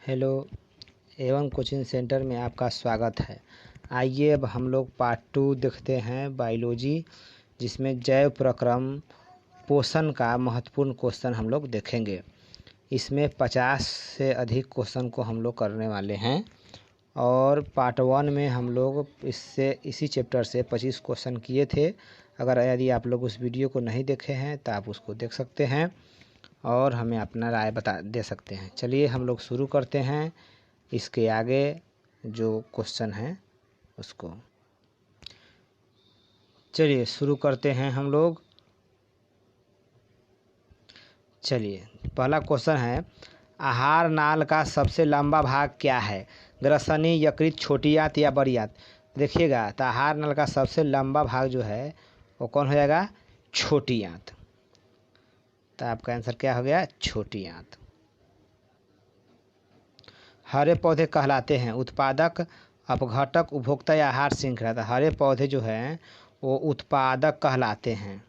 Hello एवं coaching centre में आपका स्वागत है। आइए अब हम लोग पार्ट 2 देखते हैं बायोलॉजी, जिसमें जैव प्रक्रम पोषण का महत्वपूर्ण क्वेश्चन हम लोग देखेंगे। इसमें 50 से अधिक क्वेश्चन को हम लोग करने वाले हैं और पार्ट 1 में हम लोग इसी चैप्टर से 25 क्वेश्चन किए थे। यदि आप लोग उस वीडियो को नहीं देखे हैं तो आप उसको देख सकते हैं और हमें अपना राय दे सकते हैं। चलिए हम लोग शुरू करते हैं इसके आगे जो क्वेश्चन है उसको। चलिए शुरू करते हैं हम लोग। चलिए पहला क्वेश्चन है, आहार नाल का सबसे लंबा भाग क्या है? ग्रसनी, यकृत, छोटी आंत या बड़ी आंत? देखिएगा तो आहार नाल का सबसे लंबा भाग जो है वो कौन हो जाएगा? छोटी आंत। तो आपका आंसर क्या हो गया? छोटी आंत। हरे पौधे कहलाते हैं उत्पादक, अपघटक, उपभोक्ता या आहार श्रृंखला? तो हरे पौधे जो हैं वो उत्पादक कहलाते हैं।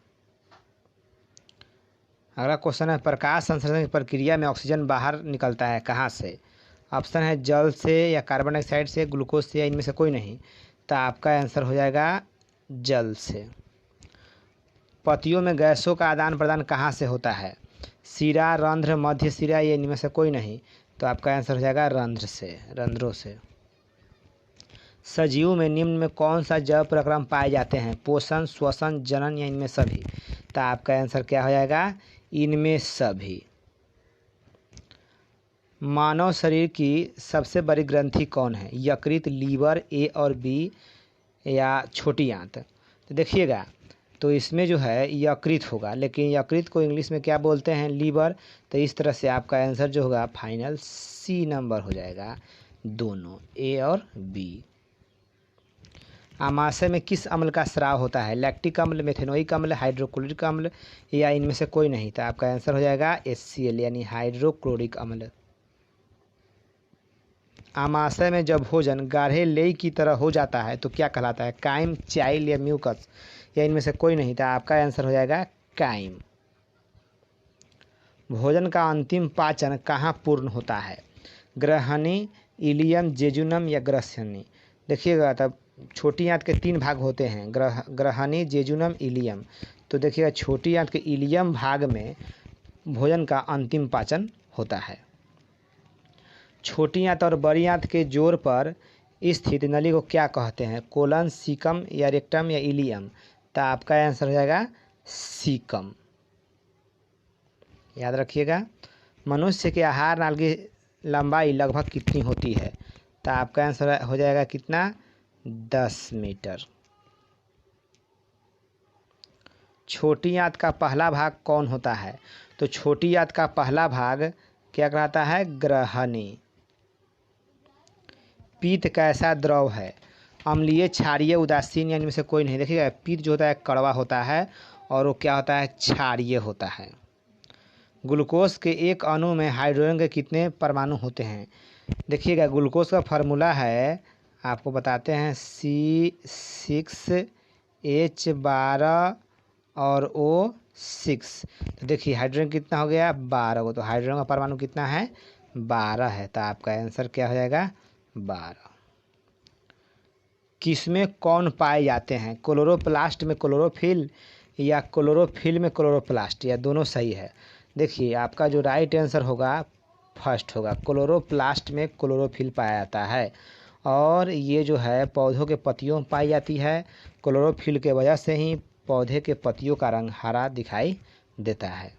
अगला क्वेश्चन है, प्रकाश संश्लेषण की प्रक्रिया में ऑक्सीजन बाहर निकलता है कहाँ से? ऑप्शन है जल से या कार्बन डाइऑक्साइड से, ग्लूकोज से या इनमें से कोई नहीं। तो आपका आंसर हो जाएगा जल से। पत्तियों में गैसों का आदान प्रदान कहाँ से होता है? शिरा, रंध्र, मध्य शिरा या इनमें से कोई नहीं। तो आपका आंसर हो जाएगा रंध्रों से। सजीव में निम्न में कौन सा जैव प्रक्रम पाए जाते हैं? पोषण, श्वसन, जनन या इनमें सभी? तो आपका आंसर क्या हो जाएगा? इनमें सभी। मानव शरीर की सबसे बड़ी ग्रंथि कौन है? यकृत, लीवर, ए और बी या छोटी आंत? तो देखिएगा तो इसमें जो है यकृत होगा, लेकिन यकृत को इंग्लिश में क्या बोलते हैं? लीवर। तो इस तरह से आपका आंसर जो होगा फाइनल सी नंबर हो जाएगा, दोनों ए और बी। आमाशय में किस अम्ल का स्राव होता है? लैक्टिक अम्ल, मेथेनोइक अम्ल, हाइड्रोक्लोरिक अम्ल या इनमें से कोई नहीं? तो आपका आंसर हो जाएगा HCl यानी हाइड्रोक्लोरिक अम्ल। आमाशय में जब भोजन गाढ़े लेई की तरह हो जाता है तो क्या कहलाता है? काइम, चाइल या म्यूकस या इनमें से कोई नहीं? तो आपका आंसर हो जाएगा काइम। भोजन का अंतिम पाचन कहाँ पूर्ण होता है? ग्रहणी, इलियम, जेजुनम या ग्रसनी? देखिएगा तब छोटी आंत के 3 भाग होते हैं, ग्रहणी, जेजुनम, इलियम। तो देखिएगा छोटी आंत के इलियम भाग में भोजन का अंतिम पाचन होता है। छोटी आंत और बड़ी आंत के जोड़ पर स्थित नली को क्या कहते हैं? कोलन, सीकम या रेक्टम या इलियम? तो आपका आंसर हो जाएगा सीकम। याद रखिएगा। मनुष्य के आहार नाल की लंबाई लगभग कितनी होती है? तो आपका आंसर हो जाएगा कितना? 10 मीटर। छोटी आंत का पहला भाग कौन होता है? तो छोटी आंत का पहला भाग क्या कहलाता है? ग्रहणी। पीत कैसा द्रव है? अम्लीय, क्षारीय, उदासीन या इनमें से कोई नहीं? देखिएगा पीत जो होता है कड़वा होता है और वो क्या होता है? क्षारीय होता है। ग्लूकोज के एक अणु में हाइड्रोजन के कितने परमाणु होते हैं? देखिएगा ग्लूकोज का फार्मूला है, आपको बताते हैं, C6H12 और O6। तो देखिए हाइड्रोजन कितना हो गया? 12 को। तो हाइड्रोजन का परमाणु कितना है? 12 है। तो आपका आंसर क्या हो जाएगा? 12। किसमें कौन पाए जाते हैं? क्लोरोप्लास्ट में क्लोरोफिल या क्लोरोफिल में क्लोरोप्लास्ट या दोनों सही है? देखिए आपका जो राइट आंसर होगा फर्स्ट होगा, क्लोरोप्लास्ट में क्लोरोफिल पाया जाता है और ये जो है पौधों के पत्तियों में पाई जाती है। क्लोरोफिल के वजह से ही पौधे के पत्तियों का रंग हरा दिखाई देता है।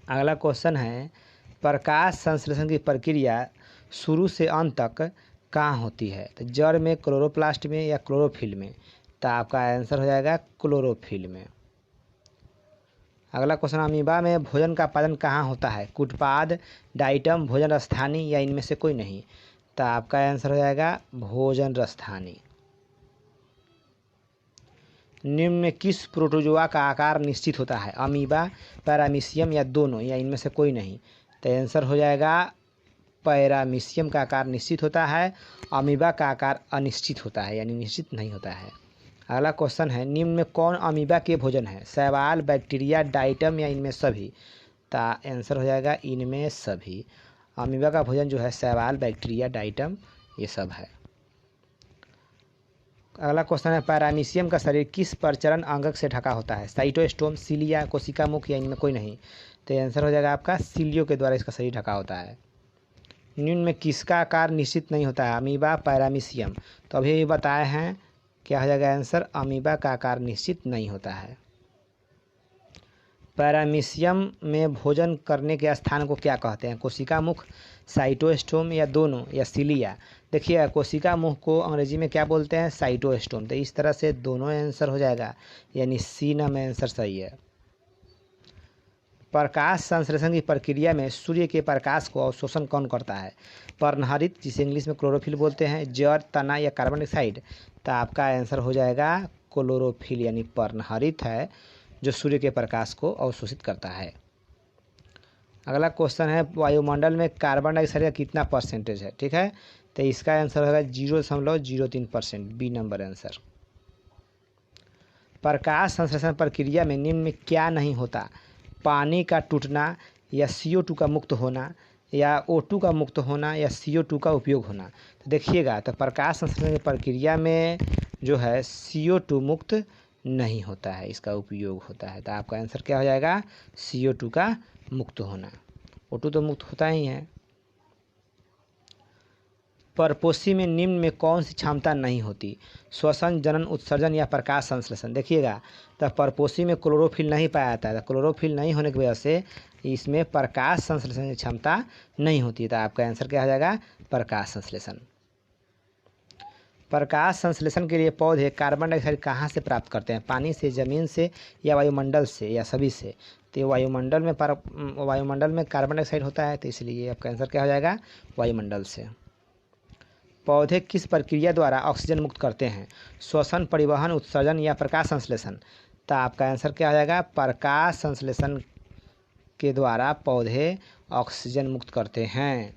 अगला क्वेश्चन है, प्रकाश संश्लेषण की प्रक्रिया शुरू से अंत तक कहाँ होती है? तो जड़ में, क्लोरोप्लास्ट में या क्लोरोफिल में? तो आपका आंसर हो जाएगा क्लोरोफिल में। अगला क्वेश्चन, अमीबा में भोजन का पाचन कहाँ होता है? कुटपाद, डाइटम, भोजन रसस्थानी या इनमें से कोई नहीं? तो आपका आंसर हो जाएगा भोजन रसस्थानी। निम्न में किस प्रोटोजोआ का आकार निश्चित होता है? अमीबा, पैरामीशियम या दोनों या इनमें से कोई नहीं? तो आंसर हो जाएगा पैरामीशियम का आकार निश्चित होता है, अमीबा का आकार अनिश्चित होता है यानी निश्चित नहीं होता है। अगला क्वेश्चन है, निम्न में कौन अमीबा के भोजन है? शैवाल, बैक्टीरिया, डाइटम या इनमें सभी? तो आंसर हो जाएगा इनमें सभी। अमीबा का भोजन जो है शैवाल, बैक्टीरिया, डाइटम ये सब है। अगला क्वेश्चन है पैरामीशियम का शरीर किस परचरण अंगक से ढका होता है? साइटोस्टोम, सिलिया, कोशिका मुख या इनमें कोई नहीं? तो आंसर हो जाएगा आपका सिलियो के द्वारा इसका शरीर ढका होता है। निम्न में किसका आकार निश्चित नहीं होता है? Amoeba, paramecium. तो अभी बताए हैं, क्या हो जाएगा आंसर? अमीबा का आकार निश्चित नहीं होता है। पैरामीशियम में भोजन करने के स्थान को क्या कहते हैं? कोशिका मुख, साइटोस्टोम या दोनों या सिलिया? देखिए कोशिका मुख को अंग्रेजी में क्या बोलते हैं? साइटोस्टोम। तो इस तरह से दोनों आंसर हो जाएगा, यानी सी नंबर आंसर सही है। प्रकाश संश्लेषण की प्रक्रिया में सूर्य के प्रकाश को अवशोषण कौन करता है? पर्णहरित, जिसे इंग्लिश में क्लोरोफिल बोलते हैं, जड़, तना या कार्बन डाइऑक्साइड? तो आपका आंसर हो जाएगा क्लोरोफिल, यानी पर्णहरित है जो सूर्य के प्रकाश को अवशोषित करता है। अगला क्वेश्चन है वायुमंडल में कार्बन डाइऑक्साइड का कितना परसेंटेज है? ठीक है, तो इसका आंसर होगा 0.03%, बी नंबर आंसर। प्रकाश संश्लेषण प्रक्रिया में निम्न में क्या नहीं होता? पानी का टूटना या CO2 का मुक्त होना या O2 का मुक्त होना या CO2 का उपयोग होना? तो देखिएगा, तो प्रकाश संश्लेषण की प्रक्रिया में जो है CO2 मुक्त नहीं होता है, इसका उपयोग होता है। तो आपका आंसर क्या हो जाएगा? CO2 का मुक्त होना। O2 तो मुक्त होता ही है। परपोषी में निम्न में कौन सी क्षमता नहीं होती? श्वसन, जनन, उत्सर्जन या प्रकाश संश्लेषण? देखिएगा, तो परपोषी में क्लोरोफिल नहीं पाया जाता है, तो क्लोरोफिल नहीं होने की वजह से इसमें प्रकाश संश्लेषण की क्षमता नहीं होती है। तो आपका आंसर क्या हो जाएगा? प्रकाश संश्लेषण। प्रकाश संश्लेषण के लिए पौधे कार्बन डाइऑक्साइड कहाँ से प्राप्त करते हैं? पानी से, जमीन से या वायुमंडल से या सभी से? तो वायुमंडल में कार्बन डाइऑक्साइड होता है, तो इसलिए आपका आंसर क्या हो जाएगा? वायुमंडल से। पौधे किस प्रक्रिया द्वारा ऑक्सीजन मुक्त करते हैं? श्वसन, परिवहन, उत्सर्जन या प्रकाश संश्लेषण? तो आपका आंसर क्या हो जाएगा? प्रकाश संश्लेषण के द्वारा पौधे ऑक्सीजन मुक्त करते हैं।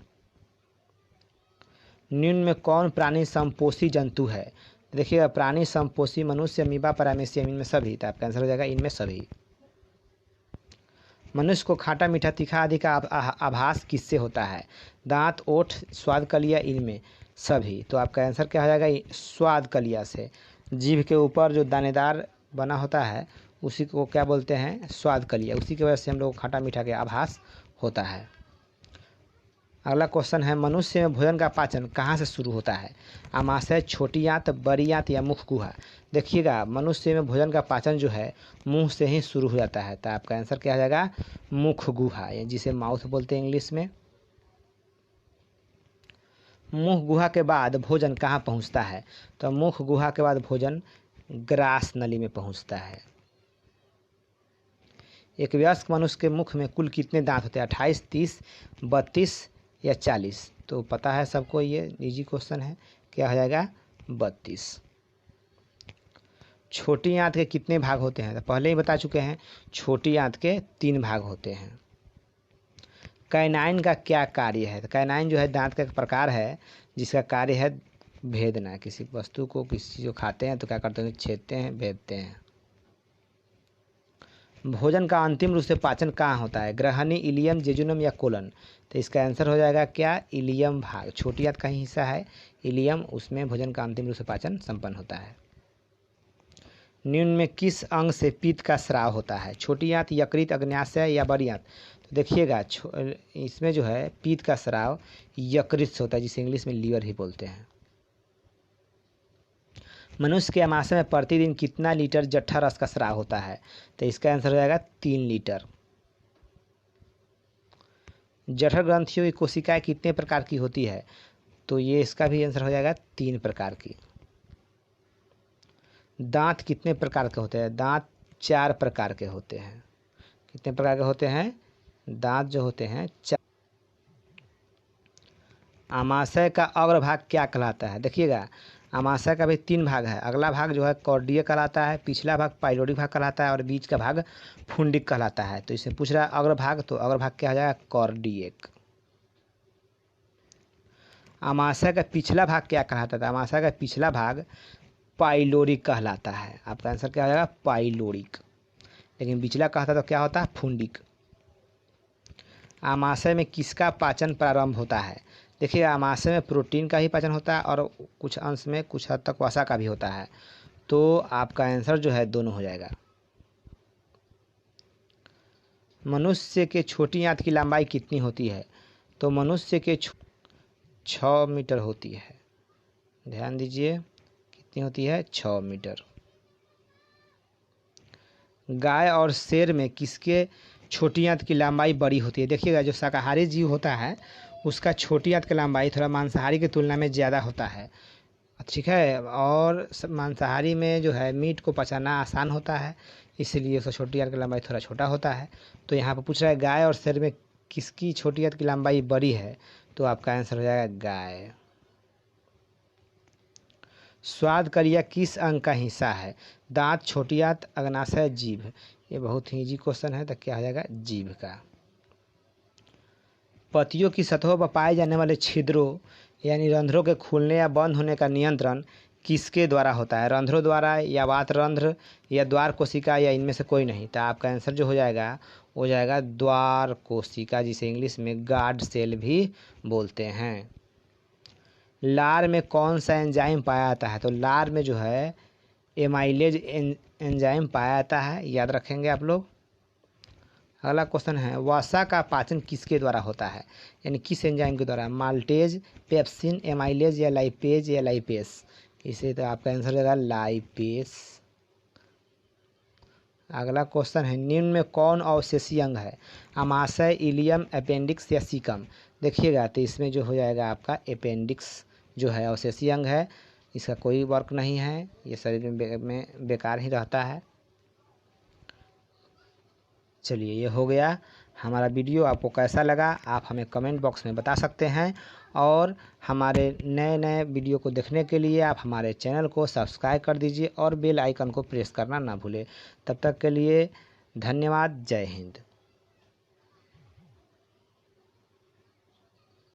निम्न में कौन प्राणी समपोषी जंतु है? देखिएगा, प्राणी समपोषी मनुष्य, अमीबा, पैरामीशियम, इनमें सभी। तो आपका आंसर हो जाएगा इनमें सभी। मनुष्य को खट्टा, मीठा, तीखा आदि का आभास किससे होता है? दांत, ओठ, स्वाद कलिया, इनमें सभी। तो आपका आंसर क्या हो जाएगा? स्वाद कलिया से। जीभ के ऊपर जो दानेदार बना होता है उसी को क्या बोलते हैं? स्वाद कलिया। उसी की वजह से हम लोग को खट्टा मीठा के आभास होता है। अगला क्वेश्चन है मनुष्य में भोजन का पाचन कहाँ से शुरू होता है? आमाशय, छोटी आंत, बड़ी आंत या मुख गुहा? देखिएगा, मनुष्य में भोजन का पाचन जो है मुंह से ही शुरू हो जाता है। तो आपका आंसर क्या हो जाएगा? मुख गुहा, जिसे माउथ बोलते हैं इंग्लिश में। मुख गुहा के बाद भोजन कहाँ पहुँचता है? तो मुख गुहा के बाद भोजन ग्रास नली में पहुँचता है। एक वयस्क मनुष्य के मुख में कुल कितने दांत होते हैं? 28, 30, 32 या 40? तो पता है सबको, ये इजी क्वेश्चन है। क्या हो जाएगा? 32। छोटी आंत के कितने भाग होते हैं? तो पहले ही बता चुके हैं, छोटी आंत के 3 भाग होते हैं। कैनाइन का क्या कार्य है? तो कैनाइन जो है दांत का एक प्रकार है जिसका कार्य है भेदना। किसी वस्तु को, किसी चीज़ को खाते हैं तो क्या करते हैं? छेदते हैं, भेदते हैं। भोजन का अंतिम रूप से पाचन कहाँ होता है? ग्रहणी, इलियम, जेजुनम या कोलन? तो इसका आंसर हो जाएगा क्या? इलियम भाग। छोटी आंत का ही हिस्सा है इलियम, उसमें भोजन का अंतिम रूप से पाचन संपन्न होता है। निम्न में किस अंग से पित्त का स्राव होता है? छोटी आंत, यकृत, अग्न्याशय या बड़ी आंत? तो देखिएगा, इसमें जो है पित्त का स्राव यकृत से होता है, जिसे इंग्लिश में लीवर ही बोलते हैं। मनुष्य के आमाशय में प्रतिदिन कितना लीटर जठर रस का स्राव होता है? तो इसका आंसर हो जाएगा 3 लीटर। जठर ग्रंथियों की कोशिकाएं कितने प्रकार की होती है? तो ये इसका भी आंसर हो जाएगा 3 प्रकार की। दांत कितने प्रकार के होते हैं? दांत 4 प्रकार के होते हैं। कितने प्रकार के होते हैं? दांत जो होते हैं 4। आमाशय का अग्रभाग क्या कहलाता है? देखिएगा, आमाशय का भी 3 भाग है। अगला भाग जो है कॉर्डिया कहलाता है, पिछला भाग पाइलोरिक भाग कहलाता है और बीच का भाग फुंडिक कहलाता है। तो इसे पूछ रहा है अग्रभाग, तो अग्रभाग क्या हो जाएगा? कॉर्डियक। आमाशय का पिछला भाग क्या कहलाता है? आमाशय का पिछला भाग पाइलोरिक कहलाता है। आपका आंसर क्या हो जाएगा? पाइलोरिक। लेकिन पिछला कहता तो क्या होता है? फुंडिक। आमाशय में किसका पाचन प्रारंभ होता है? देखिए, आमाशय में प्रोटीन का ही पाचन होता है और कुछ अंश में कुछ हद तक वसा का भी होता है। तो आपका आंसर जो है दोनों हो जाएगा। मनुष्य के छोटी आंत की लंबाई कितनी होती है? तो मनुष्य के 6 मीटर होती है। ध्यान दीजिए, कितनी होती है? 6 मीटर। गाय और शेर में किसके छोटी आंत की लंबाई बड़ी होती है? देखिएगा, जो शाकाहारी जीव होता है उसका छोटी आंत की लंबाई थोड़ा मांसाहारी की तुलना में ज़्यादा होता है, ठीक है। और मांसाहारी में जो है मीट को पचाना आसान होता है, इसलिए उसका छोटी आंत की लंबाई थोड़ा छोटा होता है। तो यहाँ पर पूछ रहा है गाय और शेर में किसकी छोटी आंत की लंबाई बड़ी है? तो आपका आंसर हो जाएगा गाय। स्वाद क्रिया किस अंग का हिस्सा है? दांत, छोटी आंत, अग्नाशय, जीभ। ये बहुत ही इजी क्वेश्चन है, तो क्या हो जाएगा? जीभ का। पत्तियों की सतहों पर पाए जाने वाले छिद्रों यानी रंध्रों के खुलने या बंद होने का नियंत्रण किसके द्वारा होता है? रंध्रों द्वारा या वातरंध्र या द्वार कोशिका या इनमें से कोई नहीं? तो आपका आंसर जो हो जाएगा वो जाएगा द्वार कोशिका, जिसे इंग्लिश में गार्ड सेल भी बोलते हैं। लार में कौन सा एंजाइम पाया जाता है? तो लार में जो है एमाइलेज एंजाइम पाया जाता है, याद रखेंगे आप लोग। अगला क्वेश्चन है, वसा का पाचन किसके द्वारा होता है? यानी किस एंजाइम के द्वारा? माल्टेज, पेप्सिन, एमाइलेज या लाइपेज या लाइपेस? इसे तो आपका आंसर हो जाएगा लाइपेस। अगला क्वेश्चन है, निम्न में कौन अवशेषी अंग है? आमाशय, इलियम, अपेंडिक्स या सीकम? देखिएगा, तो इसमें जो हो जाएगा आपका अपेंडिक्स जो है अवशेषी अंग है। इसका कोई वर्क नहीं है, ये शरीर में बेकार ही रहता है। चलिए, ये हो गया हमारा वीडियो। आपको कैसा लगा आप हमें कमेंट बॉक्स में बता सकते हैं, और हमारे नए नए वीडियो को देखने के लिए आप हमारे चैनल को सब्सक्राइब कर दीजिए और बेल आइकन को प्रेस करना ना भूलें। तब तक के लिए धन्यवाद। जय हिंद।